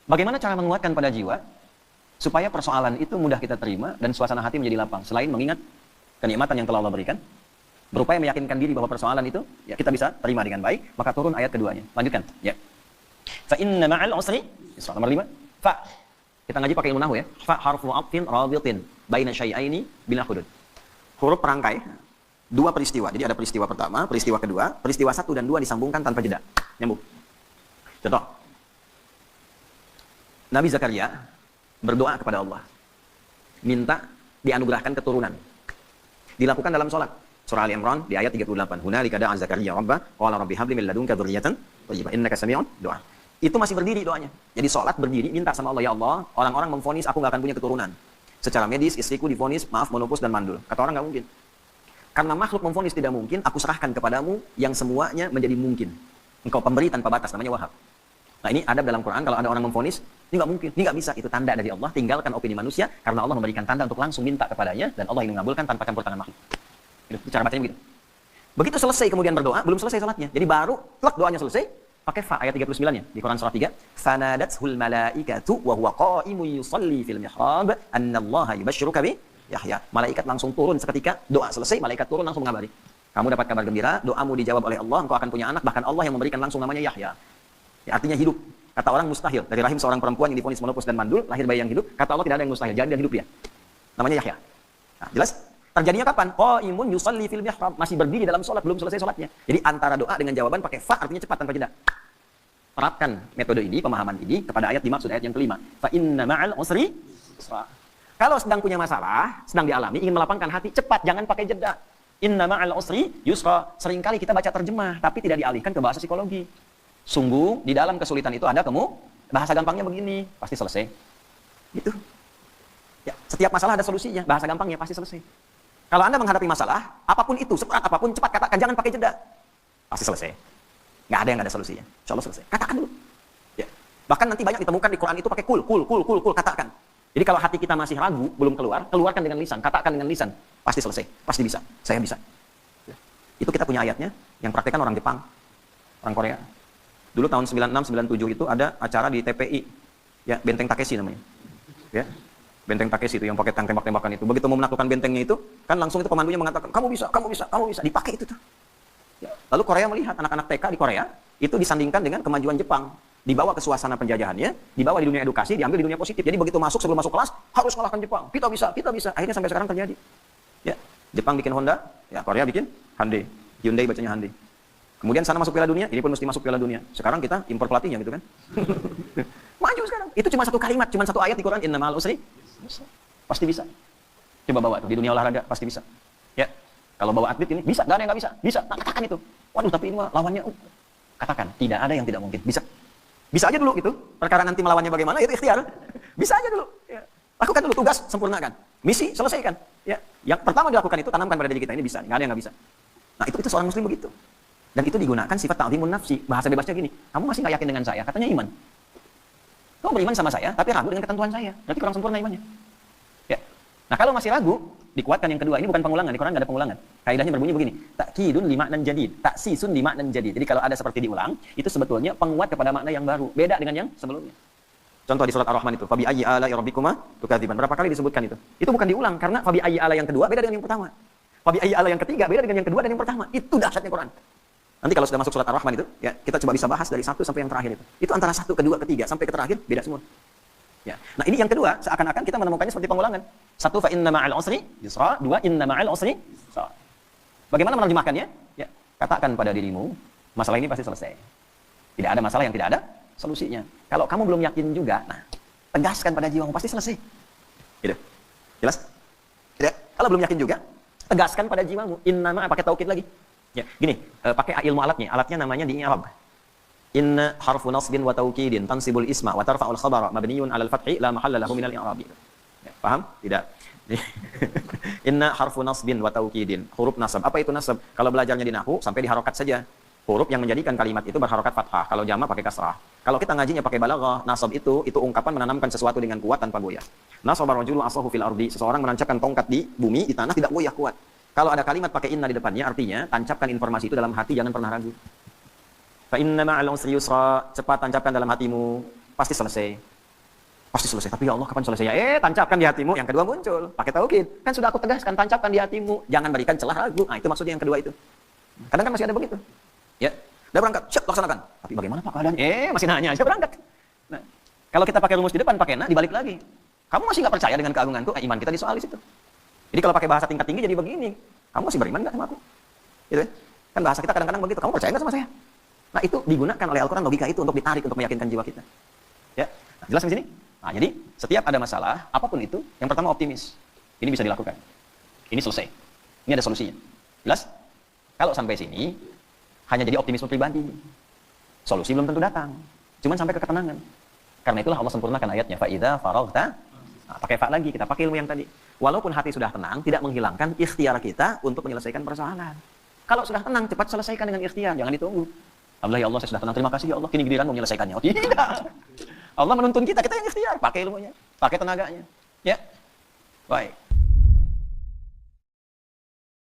Bagaimana cara menguatkan pada jiwa supaya persoalan itu mudah kita terima dan suasana hati menjadi lapang? Selain mengingat kenikmatan yang telah Allah berikan, berupaya meyakinkan diri bahwa persoalan itu ya kita bisa terima dengan baik, maka turun ayat keduanya. Lanjutkan. Ya. Fa inna ma'al usri yusra. Nomor 5. Fa. Kita ngaji pakai ilmu nahwu ya. Fa harfu atfin rabitin baina syai'aini bila hudud. Huruf perangkai dua peristiwa. Jadi ada peristiwa pertama, peristiwa kedua, peristiwa 1 dan 2 disambungkan tanpa jeda. Nyambung. Contoh. Nabi Zakaria berdoa kepada Allah. Minta dianugerahkan keturunan. Dilakukan dalam sholat. Surah Ali Imran di ayat 38. Hunalika da'a Zakaria rabbah qala rabbi habli min ladunka dzurriyyatan thayyibah innaka sami'un du'a. Itu masih berdiri doanya. Jadi sholat berdiri minta sama Allah, ya Allah, orang-orang memvonis aku nggak akan punya keturunan. Secara medis istriku divonis maaf menopause dan mandul. Kata orang nggak mungkin. Karena makhluk memvonis tidak mungkin, aku serahkan kepadamu yang semuanya menjadi mungkin. Engkau pemberi tanpa batas, namanya Wahhab. Nah ini adab dalam Quran, kalau ada orang memvonis, ini nggak mungkin, ini nggak bisa, itu tanda dari Allah, tinggalkan opini manusia, karena Allah memberikan tanda untuk langsung minta kepadanya, dan Allah yang mengabulkan tanpa campur tangan makhluk. Itu cara bacanya begitu. Begitu selesai kemudian berdoa, belum selesai salatnya, jadi baru, plak doanya selesai, pakai fa ayat 39-nya, di Quran surah 3, fanadathul malaikatu wa huwa qa'imun yusalli fil mihrab, annallaha yubashshiruka bi Yahya. Malaikat langsung turun seketika doa selesai, malaikat turun langsung mengabari. Kamu dapat kabar gembira, doamu dijawab oleh Allah, engkau akan punya anak, bahkan Allah yang memberikan langsung namanya Yahya. Ya, artinya hidup. Kata orang mustahil. Dari rahim seorang perempuan yang divonis menopause dan mandul, lahir bayi yang hidup. Kata Allah tidak ada yang mustahil. Jadi dia hidup dia. Namanya Yahya. Nah, jelas? Terjadinya kapan? Qaimun yusalli fil mihrab. Masih berdiri dalam sholat, belum selesai sholatnya. Jadi antara doa dengan jawaban pakai fa artinya cepat tanpa jeda. Terapkan metode ini, pemahaman ini kepada ayat dimaksud ayat yang kelima. Fa inna ma'al usri yusra. Kalau sedang punya masalah, sedang dialami, ingin melapangkan hati, cepat, jangan pakai jeda. Inna ma'al usri yusra. Seringkali kita baca terjemah, tapi tidak dialihkan ke bahasa psikologi. Sungguh di dalam kesulitan itu ada bahasa gampangnya begini, pasti selesai. Gitu. Ya, setiap masalah ada solusinya, bahasa gampangnya pasti selesai. Kalau Anda menghadapi masalah, apapun itu, seberat apapun, cepat katakan, jangan pakai jeda. Pasti selesai. Nggak ada yang nggak ada solusinya. Insya Allah selesai. Katakan dulu. Ya. Bahkan nanti banyak ditemukan di Quran itu pakai kul, katakan. Jadi kalau hati kita masih ragu, belum keluar, keluarkan dengan lisan, katakan dengan lisan. Pasti selesai, pasti bisa, saya bisa. Ya. Itu kita punya ayatnya, yang praktekkan orang Jepang, orang Korea. Dulu tahun 96-97 itu ada acara di TPI, ya Benteng Takeshi namanya, ya Benteng Takeshi itu yang pakai tank tembak-tembakan itu. Begitu mau menaklukkan bentengnya itu, kan langsung itu pemandunya mengatakan kamu bisa, dipakai itu tuh. Ya. Lalu Korea melihat anak-anak TK di Korea itu disandingkan dengan kemajuan Jepang, dibawa ke suasana penjajahannya, dibawa di dunia edukasi, diambil di dunia positif. Jadi begitu masuk sebelum masuk kelas harus kalahkan Jepang, kita bisa. Akhirnya sampai sekarang terjadi. Ya, Jepang bikin Honda, ya Korea bikin Hyundai, Hyundai bacanya Hyundai. Kemudian sana masuk Piala Dunia, ini pun mesti masuk Piala Dunia. Sekarang kita impor pelatihnya gitu kan. Maju sekarang. Itu cuma satu kalimat, cuma satu ayat di Quran, innamal usri. Pasti bisa. Coba bawa tuh di dunia olahraga, pasti bisa. Ya. Kalau bawa atlet ini bisa, nggak ada yang nggak bisa. Bisa, nah, katakan itu. Waduh, tapi ini lawannya katakan, tidak ada yang tidak mungkin. Bisa. Bisa aja dulu gitu. Perkara nanti melawannya bagaimana itu ikhtiar. Bisa aja dulu. Ya. Lakukan dulu tugas, sempurnakan. Misi selesaikan. Ya. Yang pertama dilakukan itu tanamkan pada diri kita, ini bisa, nggak ada yang nggak bisa. Nah, itu seorang muslim begitu. Dan itu digunakan sifat ta'zimun nafsi. Bahasa bebasnya gini, kamu masih nggak yakin dengan saya? Katanya iman. Kamu beriman sama saya, tapi ragu dengan ketentuan saya. Berarti kurang sempurna imannya. Ya. Nah kalau masih ragu, dikuatkan yang kedua. Ini bukan pengulangan, di Quran nggak ada pengulangan. Kaidahnya berbunyi begini, takkidun li ma'nan jadid, taksisun li ma'nan jadid. Jadi kalau ada seperti diulang, itu sebetulnya penguat kepada makna yang baru. Beda dengan yang sebelumnya. Contoh di surat Ar-Rahman itu, fabi ayyi ala'i rabbikuma tukadziban. Berapa kali disebutkan itu? Itu bukan diulang, karena fabi ayyi ala yang kedua beda dengan yang pertama. Fabi ayyi ala yang ketiga beda dengan yang kedua dan yang pertama. Itu dahsyatnya Quran. Nanti kalau sudah masuk surat Ar-Rahman itu, ya kita coba bisa bahas dari satu sampai yang terakhir itu. Itu antara satu, kedua, ketiga sampai ke terakhir beda semua. Ya. Nah ini yang kedua, seakan-akan kita menemukannya seperti pengulangan. Satu, fa inna ma'al usri yusra. Dua, inna ma'al usri yusra. Bagaimana menerjemahkannya? Ya, katakan pada dirimu, masalah ini pasti selesai. Tidak ada masalah yang tidak ada solusinya. Kalau kamu belum yakin juga, nah tegaskan pada jiwamu pasti selesai. Gitu. Jelas? Tidak. Kalau belum yakin juga, tegaskan pada jiwamu. Inna ma' pakai taukid lagi. Ya, gini, pakai ilmu alatnya. Alatnya namanya di i'rab. Inna harfu nasbin wa taukidin tansibul isma wa tarfa'ul khabara mabniyun 'alal fathi la mahalla lahu minal i'rab. Ya, paham? Tidak. Inna harfu nasbin wa taukidin. Huruf nasab. Apa itu nasab? Kalau belajarnya di nahwu sampai di harokat saja. Huruf yang menjadikan kalimat itu berharokat fathah. Kalau jamak pakai kasrah. Kalau kita ngajinya pakai balaghah, nasab itu ungkapan menanamkan sesuatu dengan kuat tanpa goyah. Nasaba rajulun asahu fil ardi. Seseorang menancapkan tongkat di bumi, di tanah tidak goyah kuat. Kalau ada kalimat pakai inna di depannya, artinya tancapkan informasi itu dalam hati, jangan pernah ragu. Fa inna ma'al usri yusra, cepat tancapkan dalam hatimu, pasti selesai. Pasti selesai. Tapi ya Allah, kapan selesainya? Tancapkan di hatimu. Yang kedua muncul. Pakai tauhid. Kan sudah aku tegaskan, tancapkan di hatimu. Jangan berikan celah ragu. Nah, itu maksudnya yang kedua itu. Kadang kan masih ada begitu. Ya, udah berangkat, siap laksanakan. Tapi bagaimana Pak keadaannya? Masih nanya aja berangkat. Nah, kalau kita pakai rumus di depan, pakai dibalik lagi. Kamu masih nggak percaya dengan keagunganku? Iman kita disoal di situ. Jadi kalau pakai bahasa tingkat tinggi jadi begini. Kamu masih beriman nggak sama aku? Gitu ya? Kan bahasa kita kadang-kadang begitu. Kamu percaya nggak sama saya? Nah, itu digunakan oleh Al-Quran logika itu untuk ditarik, untuk meyakinkan jiwa kita. Ya, nah, jelas di sini? Nah, jadi setiap ada masalah, apapun itu, yang pertama optimis. Ini bisa dilakukan. Ini selesai. Ini ada solusinya. Jelas? Kalau sampai sini, hanya jadi optimisme pribadi. Solusi belum tentu datang. Cuman sampai ke ketenangan. Karena itulah Allah sempurnakan ayatnya. Fa'idha faraghta. Nah, pakai fa lagi, kita pakai ilmu yang tadi. Walaupun hati sudah tenang, tidak menghilangkan ikhtiar kita untuk menyelesaikan persoalan. Kalau sudah tenang, cepat selesaikan dengan ikhtiar. Jangan ditunggu. Allah, ya Allah, saya sudah tenang. Terima kasih ya Allah. Kini giliranmu menyelesaikannya. Oh, tidak. Allah menuntun kita yang ikhtiar. Pakai ilmunya. Pakai tenaganya. Ya. Baik.